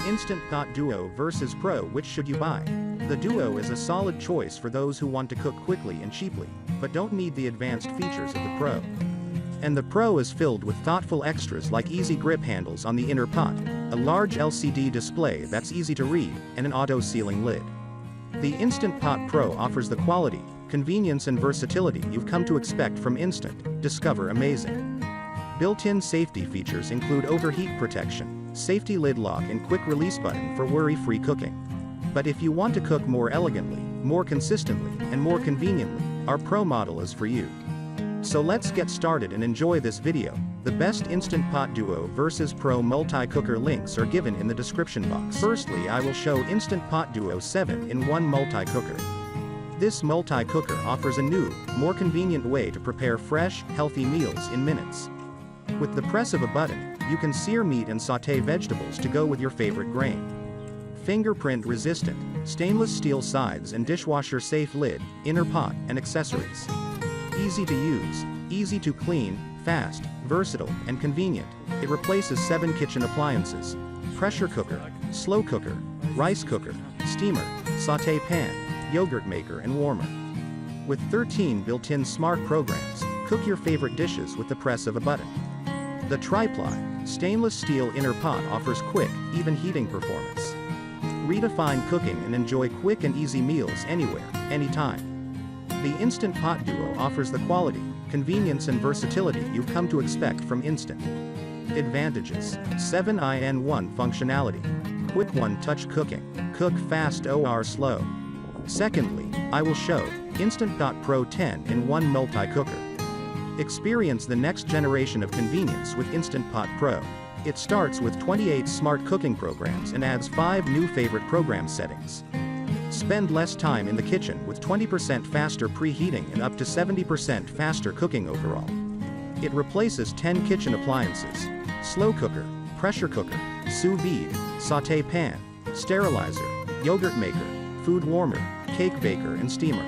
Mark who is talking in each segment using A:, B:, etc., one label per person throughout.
A: Instant Pot Duo versus Pro. Which should you buy? The Duo is a solid choice for those who want to cook quickly and cheaply, but don't need the advanced features of the Pro. And the Pro is filled with thoughtful extras like easy grip handles on the inner pot, a large LCD display that's easy to read, and an auto-sealing lid. The Instant Pot Pro offers the quality, convenience and versatility you've come to expect from Instant. Discover amazing. Built-in safety features include overheat protection, safety lid lock and quick release button for worry-free cooking. But if you want to cook more elegantly, more consistently, and more conveniently, our Pro model is for you. So let's get started and enjoy this video. The best Instant Pot Duo versus Pro multi-cooker links are given in the description box. Firstly, I will show Instant Pot Duo 7-in-1 multi-cooker. This multi-cooker offers a new, more convenient way to prepare fresh, healthy meals in minutes. With the press of a button, you can sear meat and sauté vegetables to go with your favorite grain. Fingerprint-resistant, stainless steel sides and dishwasher-safe lid, inner pot, and accessories. Easy to use, easy to clean, fast, versatile, and convenient. It replaces 7 kitchen appliances: pressure cooker, slow cooker, rice cooker, steamer, sauté pan, yogurt maker and warmer. With 13 built-in smart programs, cook your favorite dishes with the press of a button. The tri-ply, stainless steel inner pot offers quick, even heating performance. Redefine cooking and enjoy quick and easy meals anywhere, anytime. The Instant Pot Duo offers the quality, convenience and versatility you've come to expect from Instant. Advantages: 7-in-1 functionality. Quick one-touch cooking. Cook fast or slow. Secondly, I will show Instant Pot Pro 10-in-1 multi-cooker. Experience the next generation of convenience with Instant Pot Pro. It starts with 28 smart cooking programs and adds 5 new favorite program settings. Spend less time in the kitchen with 20% faster preheating and up to 70% faster cooking overall. It replaces 10 kitchen appliances: slow cooker, pressure cooker, Sous Vide, sauté pan, sterilizer, yogurt maker, food warmer, cake baker and steamer.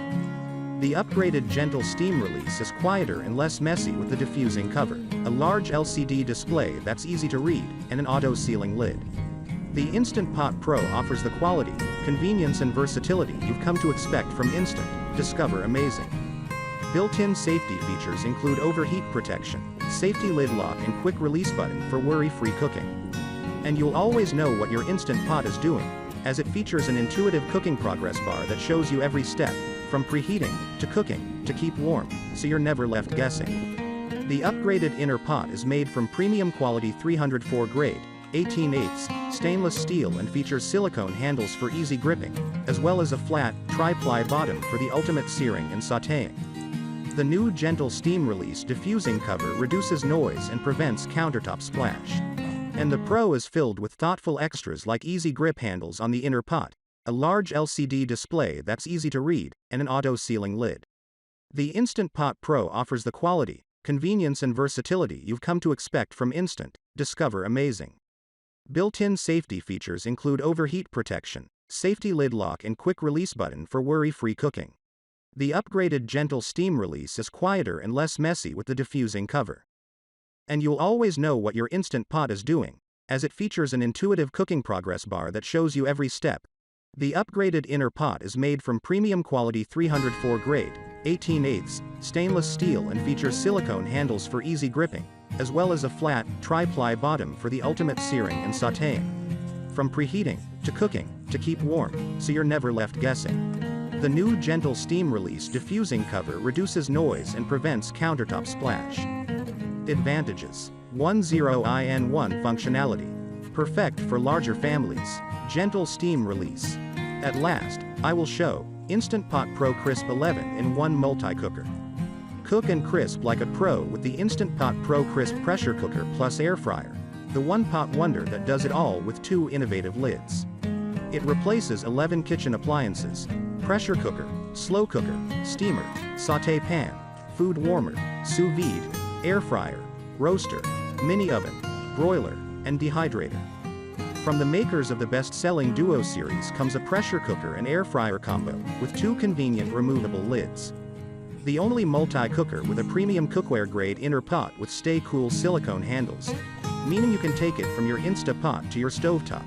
A: The upgraded gentle steam release is quieter and less messy with the diffusing cover, a large LCD display that's easy to read, and an auto-sealing lid. The Instant Pot Pro offers the quality, convenience and versatility you've come to expect from Instant. Discover amazing. Built-in safety features include overheat protection, safety lid lock and quick release button for worry-free cooking. And you'll always know what your Instant Pot is doing, as it features an intuitive cooking progress bar that shows you every step, from preheating, to cooking, to keep warm, so you're never left guessing. The upgraded inner pot is made from premium quality 304 grade, 18/8 stainless steel and features silicone handles for easy gripping, as well as a flat, tri-ply bottom for the ultimate searing and sautéing. The new gentle steam release diffusing cover reduces noise and prevents countertop splash. And the Pro is filled with thoughtful extras like easy grip handles on the inner pot, a large LCD display that's easy to read, and an auto-sealing lid. The Instant Pot Pro offers the quality, convenience and versatility you've come to expect from Instant. Discover amazing. Built-in safety features include overheat protection, safety lid lock and quick release button for worry-free cooking. The upgraded gentle steam release is quieter and less messy with the diffusing cover. And you'll always know what your Instant Pot is doing, as it features an intuitive cooking progress bar that shows you every step. The upgraded inner pot is made from premium quality 304 grade, 18/8 stainless steel and features silicone handles for easy gripping, as well as a flat, tri-ply bottom for the ultimate searing and sautéing. From preheating, to cooking, to keep warm, so you're never left guessing. The new gentle steam release diffusing cover reduces noise and prevents countertop splash. Advantages: 10-in-1 functionality. Perfect for larger families. Gentle steam release. At last, I will show Instant Pot Pro Crisp 11-in-1 multi-cooker. Cook and crisp like a pro with the Instant Pot Pro Crisp pressure cooker plus air fryer, the one-pot wonder that does it all with 2 innovative lids. It replaces 11 kitchen appliances: pressure cooker, slow cooker, steamer, sauté pan, food warmer, Sous Vide, air fryer, roaster, mini oven, broiler, and dehydrator. From the makers of the best-selling Duo series comes a pressure cooker and air fryer combo, with 2 convenient removable lids. The only multi-cooker with a premium cookware-grade inner pot with stay-cool silicone handles, meaning you can take it from your Instapot to your stovetop.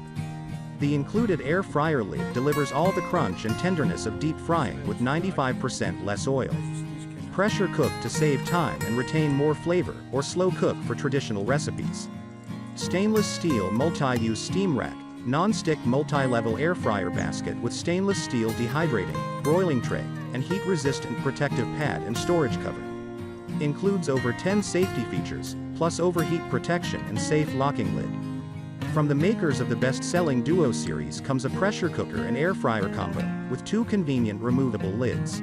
A: The included air fryer lid delivers all the crunch and tenderness of deep frying with 95% less oil. Pressure cook to save time and retain more flavor, or slow cook for traditional recipes. Stainless steel multi-use steam rack, non-stick multi-level air fryer basket with stainless steel dehydrating, broiling tray, and heat-resistant protective pad and storage cover. Includes over 10 safety features, plus overheat protection and safe locking lid. From the makers of the best-selling Duo series comes a pressure cooker and air fryer combo, with 2 convenient removable lids.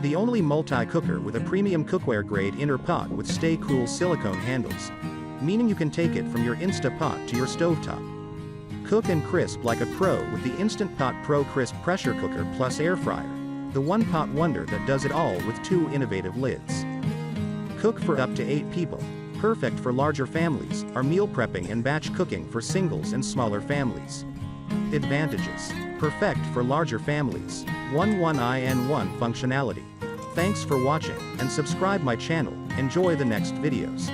A: The only multi-cooker with a premium cookware-grade inner pot with stay-cool silicone handles, meaning you can take it from your Instapot to your stovetop. Cook and crisp like a pro with the Instant Pot Pro Crisp Pressure Cooker plus Air Fryer, the one-pot wonder that does it all with 2 innovative lids. Cook for up to 8 people. Perfect for larger families, or meal prepping and batch cooking for singles and smaller families. Advantages. Perfect for larger families. 11in1 functionality. Thanks for watching, and subscribe my channel. Enjoy the next videos.